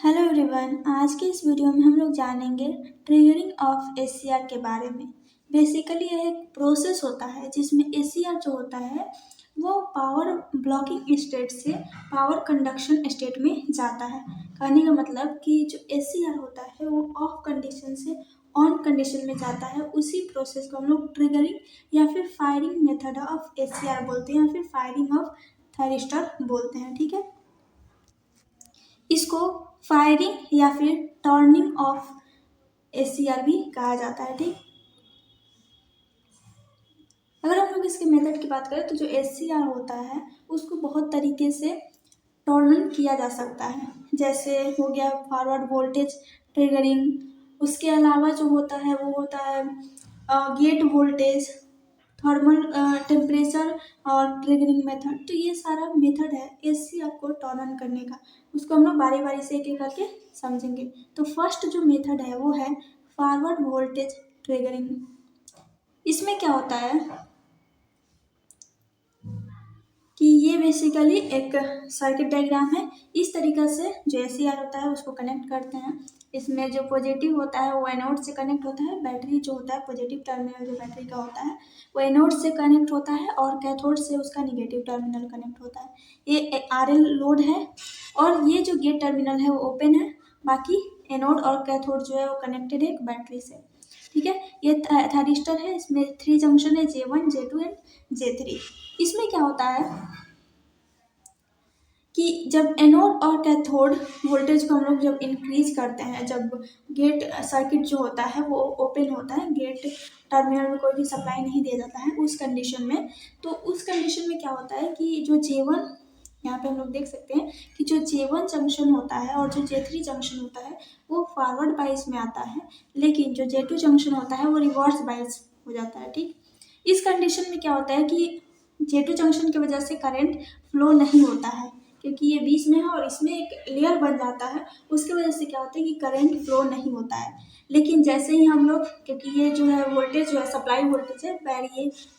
Hello everyone, आज के इस वीडियो में हम लोग जानेंगे ट्रिगरिंग ऑफ एसीआर के बारे में। बेसिकली यह एक प्रोसेस होता है जिसमें एसीआर जो होता है वो पावर ब्लॉकिंग स्टेट से पावर कंडक्शन स्टेट में जाता है। कहने का मतलब कि जो एसीआर होता है वो ऑफ कंडीशन से ऑन कंडीशन में जाता है। उसी प्रोसेस को हम लोग ट्रिगरिंग या फिर फायरिंग मेथड ऑफ एसीआर बोलते हैं या फिर फायरिंग ऑफ थायरिस्टर बोलते हैं। ठीक है, इसको फायरिंग या फिर टर्निंग ऑफ एसीआर भी कहा जाता है। ठीक, अगर हम लोग इसके मेथड की बात करें तो जो एसीआर होता है उसको बहुत तरीके से टर्न किया जा सकता है। जैसे हो गया फॉरवर्ड वोल्टेज ट्रिगरिंग, उसके अलावा जो होता है वो होता है गेट वोल्टेज, थर्मल टेम्परेचर और ट्रिगरिंग मेथड। तो ये सारा मेथड है एसीआर को टर्न ऑन करने का। उसको हम लोग बारी बारी से एक एक करके समझेंगे। तो फर्स्ट जो मेथड है वो है फॉरवर्ड वोल्टेज ट्रिगरिंग। इसमें क्या होता है कि ये बेसिकली एक सर्किट डायग्राम है। इस तरीक़े से जो एसीआर होता है उसको कनेक्ट करते हैं। इसमें जो पॉजिटिव होता है वो एनोड से कनेक्ट होता है। बैटरी जो होता है, पॉजिटिव टर्मिनल जो बैटरी का होता है वो एनोड से कनेक्ट होता है और कैथोड से उसका निगेटिव टर्मिनल कनेक्ट होता है। ये आरएल लोड है और ये जो गेट टर्मिनल है वो ओपन है। बाकी एनोड और कैथोड जो है वो कनेक्टेड है एक बैटरी से। ठीक है, ये थायरिस्टर है। इसमें 3 जंक्शन है, J1, J2 एंड J3। इसमें क्या होता है कि जब एनोड और कैथोड वोल्टेज को हम लोग जब इंक्रीज करते हैं, जब गेट सर्किट जो होता है वो ओपन होता है, गेट टर्मिनल में कोई भी सप्लाई नहीं दिया जाता है उस कंडीशन में, तो उस कंडीशन में क्या होता है कि जो J1, यहाँ पे हम लोग देख सकते हैं कि जो J1 जंक्शन होता है और जो J3 जंक्शन होता है वो फॉरवर्ड बाइस में आता है, लेकिन जो J2 जंक्शन होता है वो रिवर्स बाइस हो जाता है। ठीक, इस कंडीशन में क्या होता है कि J2 जंक्शन की वजह से करंट फ्लो नहीं होता है क्योंकि ये बीच में है और इसमें एक लेयर बन जाता है। उसकी वजह से क्या होता है कि करंट फ्लो नहीं होता है। लेकिन जैसे ही हम लोग, क्योंकि ये जो है वोल्टेज जो है सप्लाई वोल्टेज है,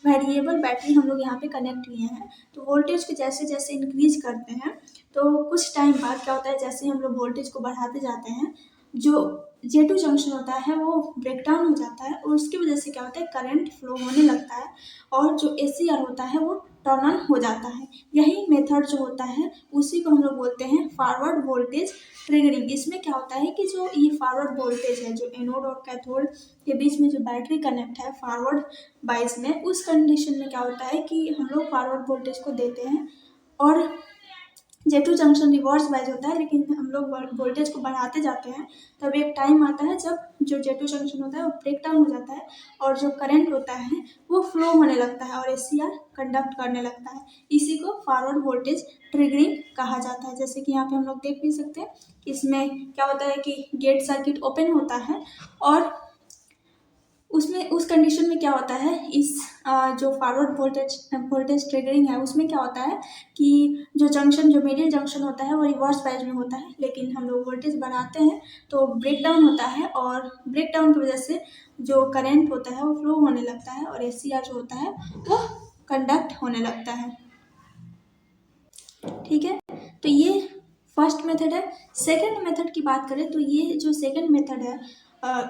वेरिएबल बैटरी हम लोग यहाँ पे कनेक्ट किए हैं, तो वोल्टेज को जैसे जैसे इंक्रीज करते हैं तो कुछ टाइम बाद क्या होता है, जैसे हम लोग वोल्टेज को बढ़ाते जाते हैं, जो J2 जंक्शन होता है वो ब्रेकडाउन हो जाता है और उसकी वजह से क्या होता है करंट फ्लो होने लगता है और जो एसीआर होता है वो टर्न ऑन हो जाता है। यही मेथड जो होता है उसी को हम लोग बोलते हैं फॉरवर्ड वोल्टेज ट्रिगरिंग। इसमें क्या होता है कि जो ये फॉरवर्ड वोल्टेज है, जो एनोड और कैथोड के बीच में जो बैटरी कनेक्ट है फॉरवर्ड बाइस में, उस कंडीशन में क्या होता है कि हम लोग फॉरवर्ड वोल्टेज को देते हैं और J2 जंक्शन रिवर्स बाइज होता है, लेकिन हम लोग वोल्टेज को बढ़ाते जाते हैं। तब एक टाइम आता है जब जो J2 जंक्शन होता है वो ब्रेक डाउन हो जाता है और जो करंट होता है वो फ्लो होने लगता है और एसीआर कंडक्ट करने लगता है। इसी को फॉरवर्ड वोल्टेज ट्रिगरिंग कहा जाता है। जैसे कि यहाँ पे हम लोग देख भी सकते हैं कि इसमें क्या होता है कि गेट सर्किट ओपन होता है और उसमें उस कंडीशन में क्या होता है, इस जो फॉरवर्ड वोल्टेज ट्रिगरिंग है उसमें क्या होता है कि जो जंक्शन, जो मिडिल जंक्शन होता है वो रिवर्स बाइज में होता है, लेकिन हम लोग वोल्टेज बढ़ाते हैं तो ब्रेक डाउन होता है और ब्रेक डाउन की वजह से जो करंट होता है वो फ्लो होने लगता है और एसीआर जो होता है वो कंडक्ट होने लगता है। ठीक है, तो ये फर्स्ट मेथड है। सेकंड मेथड की बात करें तो ये जो सेकंड मेथड है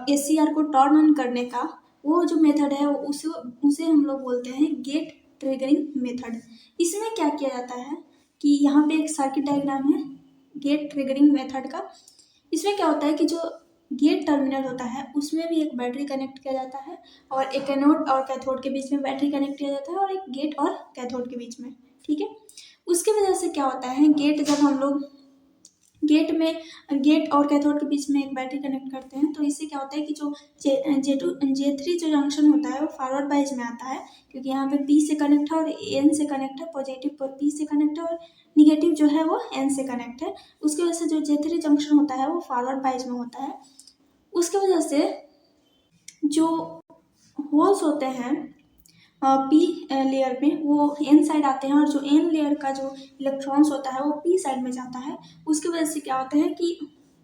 एसीआर को टर्न ऑन करने का, वो जो मेथड है उसे हम लोग बोलते हैं गेट ट्रिगरिंग मेथड। इसमें क्या किया जाता है कि यहाँ पे एक सर्किट डायग्राम है गेट ट्रिगरिंग मेथड का। इसमें क्या होता है कि जो गेट टर्मिनल होता है उसमें भी एक बैटरी कनेक्ट किया जाता है और एक एनोड और कैथोड के बीच में बैटरी कनेक्ट किया जाता है और एक गेट और कैथोड के बीच में। ठीक है, उसकी वजह से क्या होता है, गेट जब हम लोग गेट और कैथोड के बीच में एक बैटरी कनेक्ट करते हैं तो इससे क्या होता है कि जो J3 जो जंक्शन होता है वो फॉरवर्ड बाइज में आता है, क्योंकि यहाँ पे P से कनेक्ट है और N से कनेक्ट है, पॉजिटिव P से कनेक्ट है और निगेटिव जो है वो N से कनेक्ट है। उसकी वजह से जो J3 जंक्शन होता है वो फॉरवर्ड बाइज में होता है। उसकी वजह से जो होल्स होते हैं पी लेयर में वो एन साइड आते हैं और जो एन लेयर का जो इलेक्ट्रॉन्स होता है वो पी साइड में जाता है। उसकी वजह से क्या होता है कि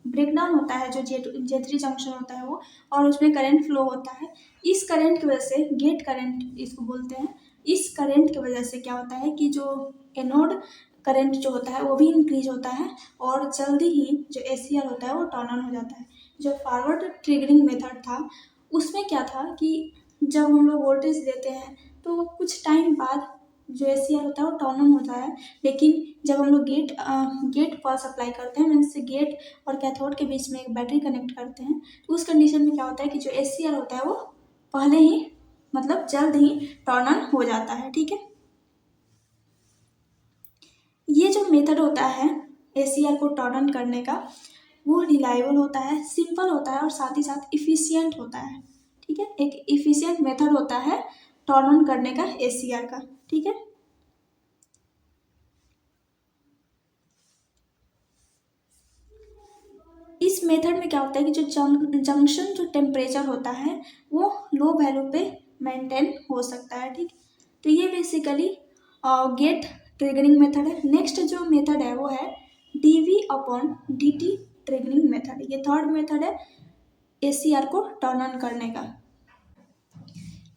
ब्रेकडाउन होता है जो J3 जंक्शन होता है वो, और उसमें करंट फ्लो होता है। इस करंट की वजह से, गेट करंट इसको बोलते हैं, इस करंट की वजह से क्या होता है कि जो एनोड करंट जो होता है वो भी इंक्रीज होता है और जल्दी ही जो ACR होता है वो टर्न ऑन हो जाता है। जो फॉरवर्ड ट्रिगरिंग मेथड था उसमें क्या था कि जब हम लोग वोल्टेज देते हैं तो कुछ टाइम बाद जो ACR होता है वो टर्न ऑन होता है, लेकिन जब हम लोग गेट पर सप्लाई करते हैं, मीन्स गेट और कैथोड के बीच में एक बैटरी कनेक्ट करते हैं, तो उस कंडीशन में क्या होता है कि जो ACR होता है वो पहले ही मतलब जल्द ही टर्न ऑन हो जाता है। ठीक है, ये जो मेथड होता है ACR को टर्न ऑन करने का वो रिलायबल होता है, सिंपल होता है और साथ ही साथ इफ़िशियंट होता है। ठीक है, एक इफ़िशियंट मेथड होता है टर्न ऑन करने का ACR का। ठीक है, इस मेथड में क्या होता है कि जो जंक्शन जो टेम्परेचर होता है वो लो वैल्यू पे मेंटेन हो सकता है। ठीक, तो ये बेसिकली गेट ट्रिगरिंग मेथड है। नेक्स्ट जो मेथड है वो है dV/dt ट्रिगरिंग मेथड। ये थर्ड मेथड है ACR को टर्न ऑन करने का।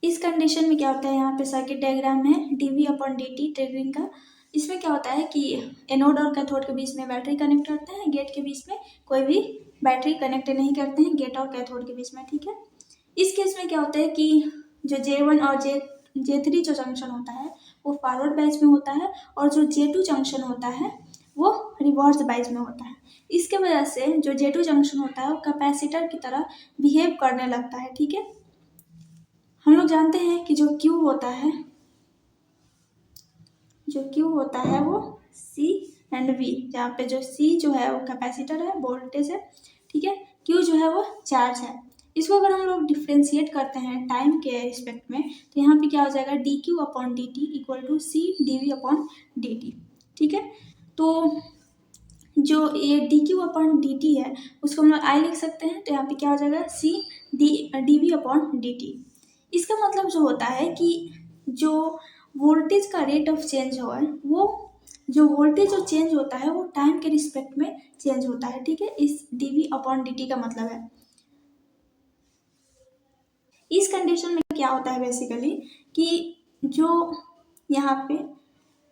इस कंडीशन में क्या होता है, यहाँ पे सर्किट डायग्राम है dV/dt ट्रिगरिंग का। इसमें क्या होता है कि एनोड और कैथोड के बीच में बैटरी कनेक्ट करते हैं, गेट के बीच में कोई भी बैटरी कनेक्ट नहीं करते हैं, गेट और कैथोड के बीच में। ठीक है, इस केस में क्या होता है कि जो J1 और J3 जो जंक्शन होता है वो फॉरवर्ड बैच में होता है और जो J2 जंक्शन होता है वो रिवर्स बैच में होता है। इसके वजह से जो J2 जंक्शन होता है वो कैपेसिटर की तरह बिहेव करने लगता है। ठीक है, हम लोग जानते हैं कि जो Q होता है वो C एंड V, जहाँ पे जो C जो है वो कैपेसिटर है, वोल्टेज है। ठीक है, Q जो है वो चार्ज है। इसको अगर हम लोग डिफ्रेंशिएट करते हैं टाइम के रिस्पेक्ट में तो यहाँ पे क्या हो जाएगा dQ/dt equal to C dV/dt। ठीक है, तो जो ये dQ/dt है उसको हम लोग I लिख सकते हैं, तो यहाँ पे क्या हो जाएगा C dV/dt। इसका मतलब जो होता है कि जो वोल्टेज का रेट ऑफ चेंज हो है वो जो वोल्टेज जो चेंज होता है वो टाइम के रिस्पेक्ट में चेंज होता है। ठीक है, इस dV/dt का मतलब है। इस कंडीशन में क्या होता है बेसिकली कि जो यहाँ पे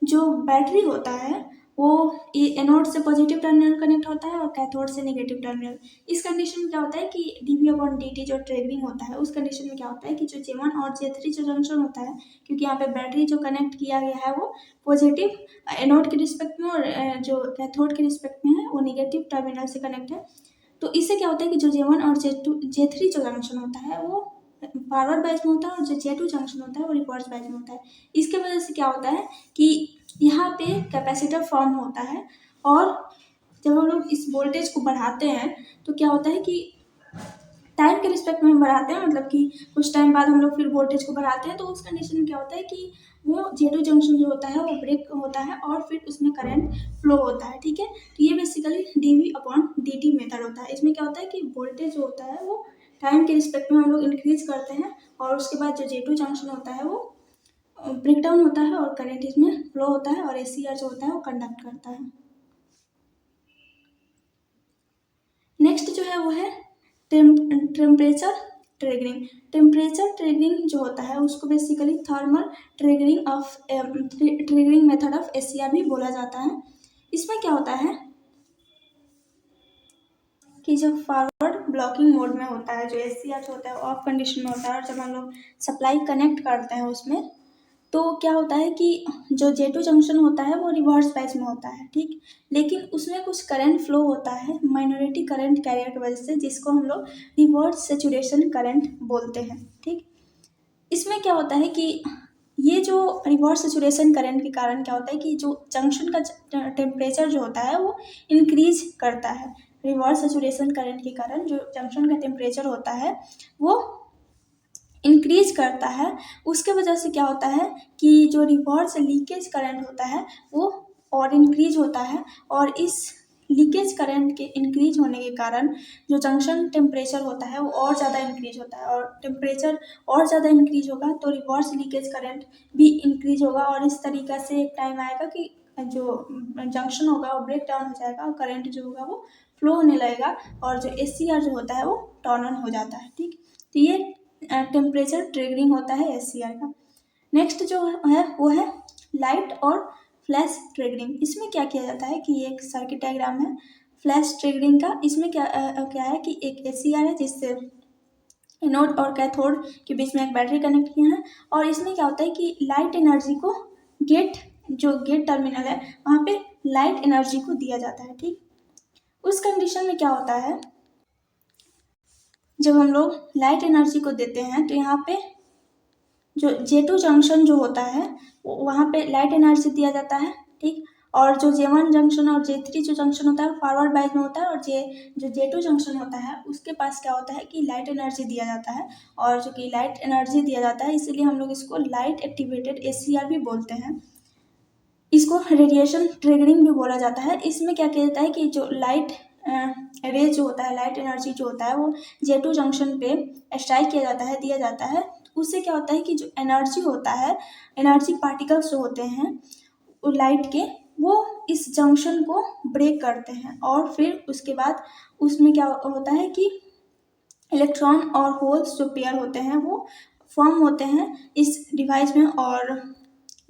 जो बैटरी होता है वो एनोड से पॉजिटिव टर्मिनल कनेक्ट होता है और कैथोड से नेगेटिव टर्मिनल। इस कंडीशन में क्या होता है कि dV/dt जो ट्रिगरिंग होता है उस कंडीशन में क्या होता है कि जो J1 और J3 जो जंक्शन होता है, क्योंकि यहाँ पे बैटरी जो कनेक्ट किया गया है वो पॉजिटिव एनोड के रिस्पेक्ट में और जो कैथोड के रिस्पेक्ट में है वो नेगेटिव टर्मिनल से कनेक्ट है। तो इससे क्या होता है कि जो J1 और J3 जो जंक्शन होता है वो फॉरवर्ड बैच में होता है और जो J2 जंक्शन होता है वो रिवर्स बैच में होता है। इसके वजह से क्या होता है कि यहाँ पे कैपेसिटर फॉर्म होता है और जब हम लोग इस वोल्टेज को बढ़ाते हैं तो क्या होता है कि टाइम के रिस्पेक्ट में हम बढ़ाते हैं, मतलब कि कुछ टाइम बाद हम लोग फिर वोल्टेज को बढ़ाते हैं, तो उस कंडीशन में क्या होता है कि वो J2 जंक्शन जो होता है वो ब्रेक होता है और फिर उसमें करंट फ्लो होता है। ठीक है, तो ये बेसिकली dV/dt मेथड होता है। इसमें क्या होता है कि वोल्टेज जो होता है वो टाइम के रिस्पेक्ट में हम लोग इंक्रीज करते हैं और उसके बाद जो J2 जंक्शन होता है वो ब्रेक डाउन होता है और करंट इसमें फ्लो होता है और ACR जो होता है वो कंडक्ट करता है। नेक्स्ट जो है वो है टेम्परेचर ट्रिगरिंग। टेम्परेचर ट्रिगरिंग जो होता है उसको basically thermal triggering method of ACR भी बोला जाता है। इसमें क्या होता है कि जब फॉरवर्ड ब्लॉकिंग मोड में होता है जो ACR जो होता है ऑफ कंडीशन में होता है और जब हम लोग सप्लाई कनेक्ट करते हैं उसमें तो क्या होता है कि जो J2 जंक्शन होता है वो रिवर्स बैच में होता है। ठीक, लेकिन उसमें कुछ करंट फ्लो होता है माइनॉरिटी करंट कैरियर की वजह से, जिसको हम लोग रिवर्स सेचुरेशन करंट बोलते हैं। ठीक, इसमें क्या होता है कि ये जो रिवर्स सेचुरेशन करंट के कारण क्या होता है कि जो जंक्शन का टेम्परेचर जो होता है वो इंक्रीज करता है। रिवर्स सेचुरेशन करंट के कारण जो जंक्शन का टेम्परेचर होता है वो इंक्रीज करता है। उसके वजह से क्या होता है कि जो रिवर्स लीकेज करंट होता है वो और इंक्रीज होता है और इस लीकेज करंट के इंक्रीज होने के कारण जो जंक्शन टेम्परेचर होता है वो और ज़्यादा इंक्रीज होता है और टेम्परेचर और ज़्यादा इंक्रीज होगा तो रिवर्स लीकेज करंट भी इंक्रीज होगा और इस तरीक़े से एक टाइम आएगा कि जो जंक्शन होगा वो ब्रेक डाउन हो जाएगा और करंट जो होगा वो फ्लो होने लगेगा और जो ACR जो होता है वो टर्न ऑन हो जाता है। ठीक, तो ये टेम्परेचर ट्रिगरिंग होता है ACR का। नेक्स्ट जो है वो है लाइट और फ्लैश ट्रिगरिंग। इसमें क्या किया जाता है कि ये एक सर्किट डायग्राम है फ्लैश ट्रिगरिंग का। इसमें क्या है कि एक ACR है जिससे एनोड और कैथोड के बीच में एक बैटरी कनेक्ट किया है, और इसमें क्या होता है कि लाइट एनर्जी को जो गेट टर्मिनल है वहाँ पे लाइट एनर्जी को दिया जाता है। ठीक, उस कंडीशन में क्या होता है, जब हम लोग लाइट एनर्जी को देते हैं तो यहाँ पे जो J2 जंक्शन जो होता है वहाँ पे लाइट एनर्जी दिया जाता है। ठीक, और जो J1 जंक्शन और J3 जो जंक्शन होता है फॉरवर्ड बाइज में होता है, और जो J2 जंक्शन होता है उसके पास क्या होता है कि लाइट एनर्जी दिया जाता है। और जो कि लाइट एनर्जी दिया जाता है इसीलिए हम लोग इसको लाइट एक्टिवेटेड ACR भी बोलते हैं। इसको रेडिएशन ट्रिगरिंग भी बोला जाता है। इसमें क्या किया जाता है कि जो लाइट रे जो होता है, लाइट एनर्जी जो होता है वो J2 जंक्शन पे स्ट्राइक किया जाता है, दिया जाता है। उससे क्या होता है कि जो एनर्जी होता है, एनर्जी पार्टिकल्स जो होते हैं वो लाइट के, वो इस जंक्शन को ब्रेक करते हैं, और फिर उसके बाद उसमें क्या होता है कि इलेक्ट्रॉन और होल्स जो पेयर होते हैं वो फॉर्म होते हैं इस डिवाइस में, और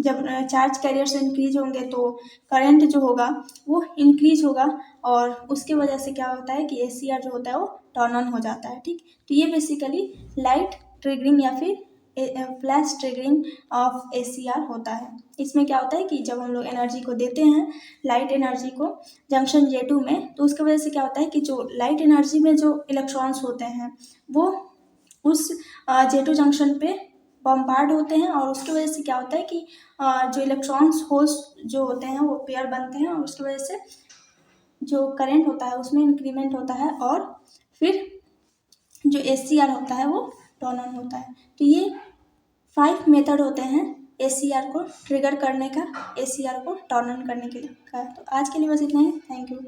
जब चार्ज कैरियर्स इंक्रीज होंगे तो करंट जो होगा वो इंक्रीज होगा, और उसके वजह से क्या होता है कि ACR जो होता है वो टर्न ऑन हो जाता है। ठीक, तो ये बेसिकली लाइट ट्रिगरिंग या फिर फ्लैश ट्रिगरिंग ऑफ ACR होता है। इसमें क्या होता है कि जब हम लोग एनर्जी को देते हैं, लाइट एनर्जी को जंक्शन J2 में, तो उसके वजह से क्या होता है कि जो लाइट एनर्जी में जो इलेक्ट्रॉन्स होते हैं वो उस J2 जंक्शन पे बम्बार्ड होते हैं, और उसकी वजह से क्या होता है कि जो इलेक्ट्रॉन्स होल्स जो होते हैं वो पेयर बनते हैं, और उसकी वजह से जो करंट होता है उसमें इंक्रीमेंट होता है, और फिर जो ACR होता है वो टर्न ऑन होता है। तो ये 5 मेथड होते हैं ACR को ट्रिगर करने का, ACR को टर्न ऑन करने के लिए का। तो आज के लिए बस इतना ही। Thank you.